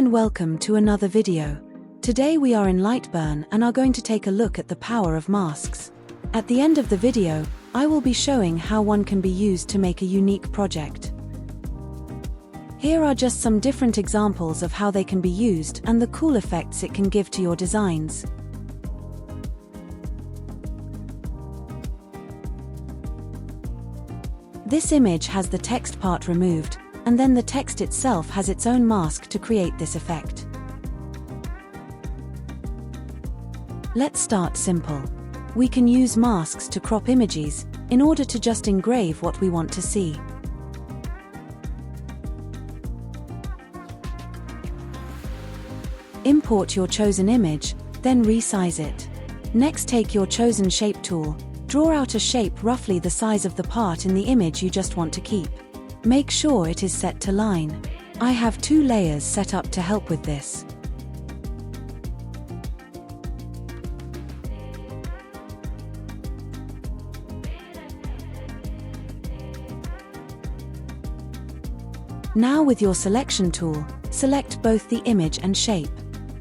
and welcome to another video. Today we are in Lightburn and are going to take a look at the power of masks. At the end of the video, I will be showing how one can be used to make a unique project. Here are just some different examples of how they can be used and the cool effects it can give to your designs. This image has the text part removed, and then the text itself has its own mask to create this effect. Let's start simple. We can use masks to crop images, in order to just engrave what we want to see. Import your chosen image, then resize it. Next, take your chosen shape tool, draw out a shape roughly the size of the part in the image you just want to keep. Make sure it is set to line. I have 2 layers set up to help with this. Now with your selection tool, select both the image and shape.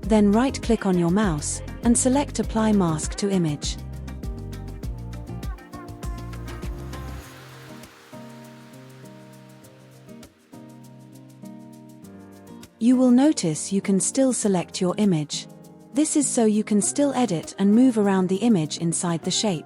Then right-click on your mouse, and select Apply Mask to Image. You will notice you can still select your image. This is so you can still edit and move around the image inside the shape.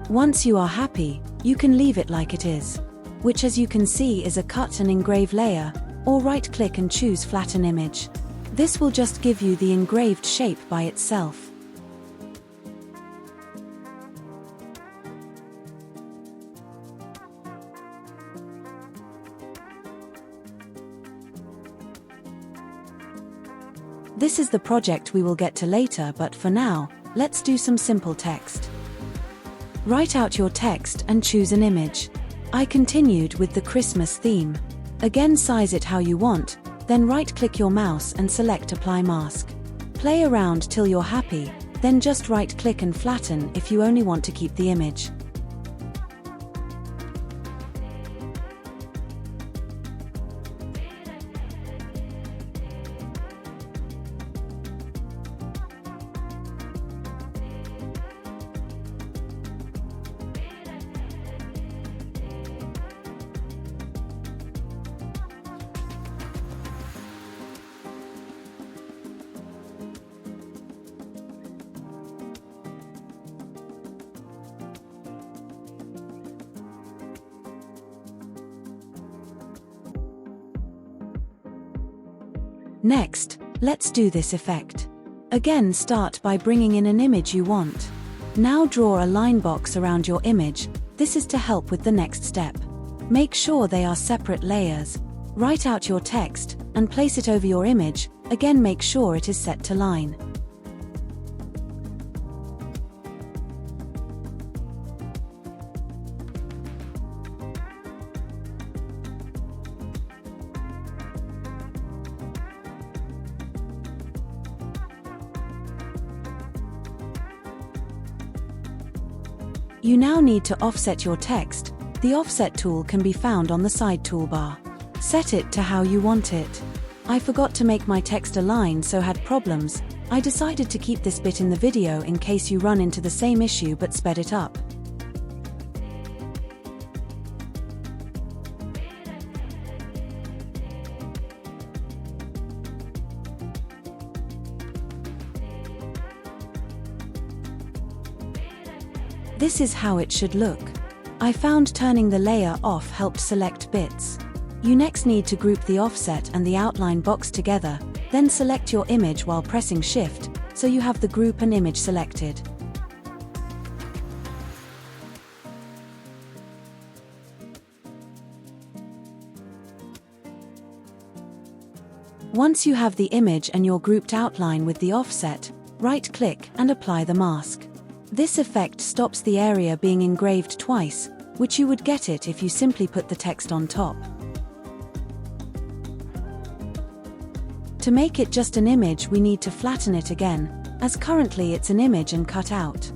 Once you are happy, you can leave it like it is, which as you can see is a cut and engrave layer, or right-click and choose Flatten Image. This will just give you the engraved shape by itself. This is the project we will get to later, but for now, let's do some simple text. Write out your text and choose an image. I continued with the Christmas theme. Again, size it how you want, then right-click your mouse and select Apply Mask. Play around till you're happy, then just right-click and flatten if you only want to keep the image. Next, let's do this effect. Again, start by bringing in an image you want. Now draw a line box around your image. This is to help with the next step. Make sure they are separate layers. Write out your text, and place it over your image. Again, make sure it is set to line. You now need to offset your text. The offset tool can be found on the side toolbar. Set it to how you want it. I forgot to make my text align, so had problems. I decided to keep this bit in the video in case you run into the same issue, but sped it up. This is how it should look. I found turning the layer off helped select bits. You next need to group the offset and the outline box together, then select your image while pressing Shift, so you have the group and image selected. Once you have the image and your grouped outline with the offset, right-click and apply the mask. This effect stops the area being engraved twice, which you would get it if you simply put the text on top. To make it just an image, we need to flatten it again, as currently it's an image and cut out.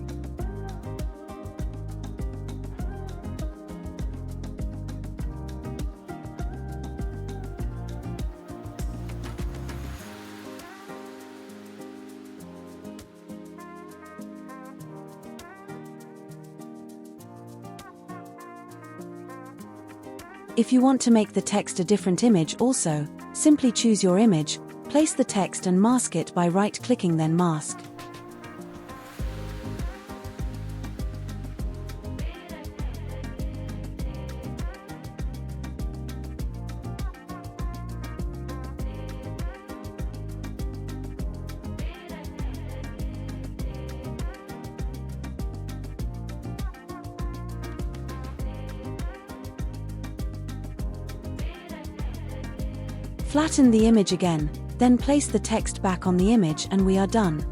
If you want to make the text a different image also, simply choose your image, place the text and mask it by right-clicking then mask. Flatten the image again, then place the text back on the image and we are done.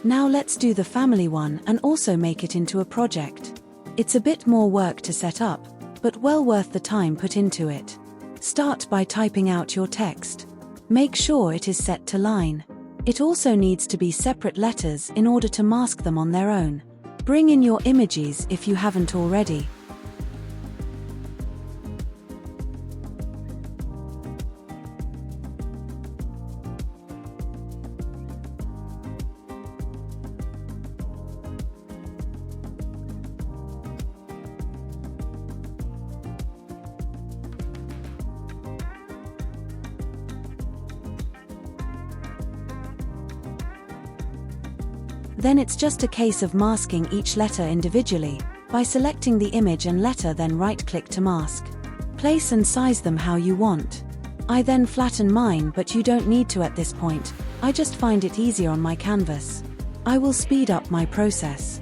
Now let's do the family one and also make it into a project. It's a bit more work to set up, but well worth the time put into it. Start by typing out your text. Make sure it is set to line. It also needs to be separate letters in order to mask them on their own. Bring in your images if you haven't already. Then it's just a case of masking each letter individually, by selecting the image and letter then right-click to mask. Place and size them how you want. I then flatten mine, but you don't need to at this point, I just find it easier on my canvas. I will speed up my process.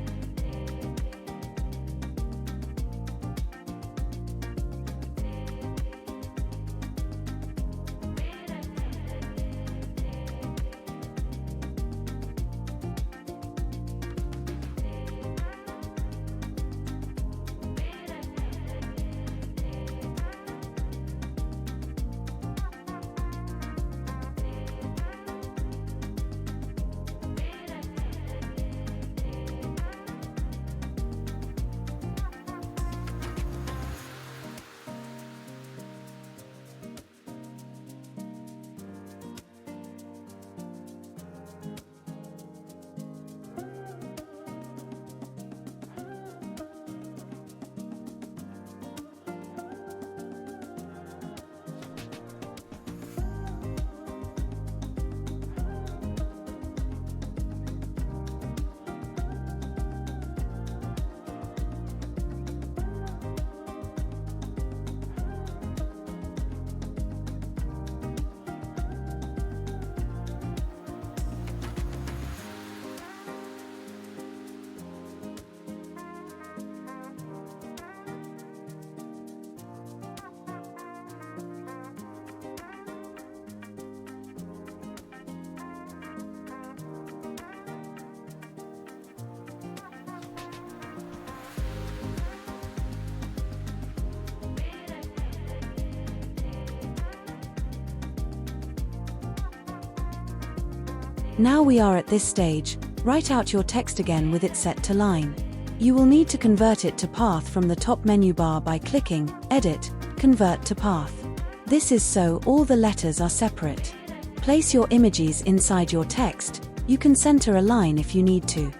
Now we are at this stage, write out your text again with it set to line. You will need to convert it to path from the top menu bar by clicking, Edit, Convert to Path. This is so all the letters are separate. Place your images inside your text, you can center a line if you need to.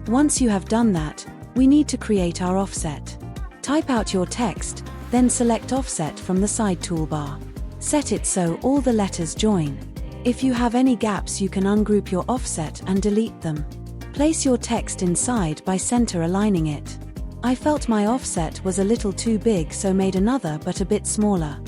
Once you have done that, we need to create our offset. Type out your text, then select Offset from the side toolbar. Set it so all the letters join. If you have any gaps, you can ungroup your offset and delete them. Place your text inside by center aligning it. I felt my offset was a little too big, so made another but a bit smaller.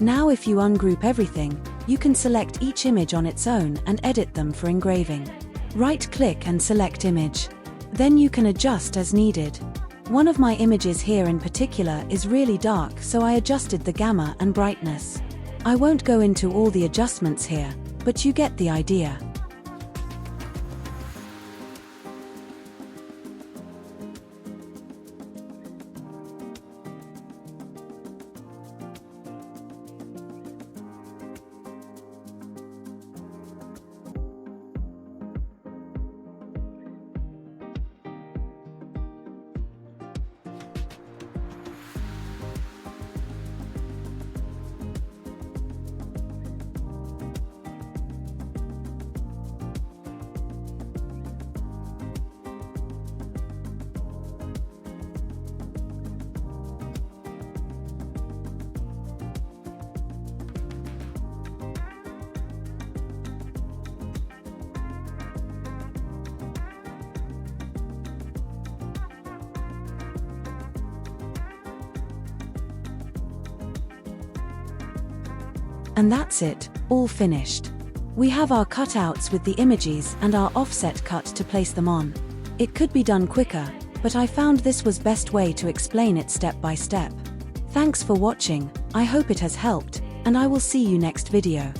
Now if you ungroup everything, you can select each image on its own and edit them for engraving. Right-click and select Image. Then you can adjust as needed. One of my images here in particular is really dark, so I adjusted the gamma and brightness. I won't go into all the adjustments here, but you get the idea. And that's it, all finished. We have our cutouts with the images and our offset cut to place them on. It could be done quicker, but I found this was best way to explain it step by step. Thanks for watching, I hope it has helped, and I will see you next video.